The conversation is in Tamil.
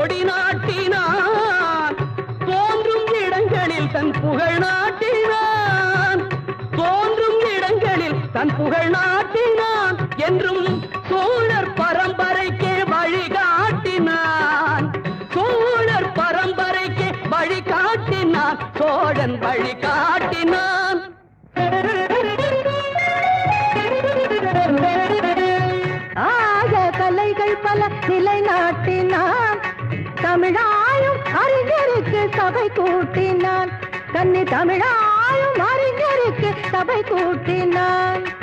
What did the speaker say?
கொடி நாட்டினான். தோன்றும் இடங்களில் தன் புகழ் நாட்டினான். தோன்றும் இடங்களில் தன் புகழ் நாட்டினான். என்றும் சோழர் பரம்பரைக்கே வழிகாட்டினான். சோழர் பரம்பரைக்கே வழிகாட்டினான். சோழன் வழிகாட்டினான். ஆக கலைகள் பல நிலைநாட்டினான். தமிழாயும் அறிஞருக்கு சபை கூட்டினான். கன்னி தமிழாயும் அறிஞருக்கு சபை கூட்டினான்.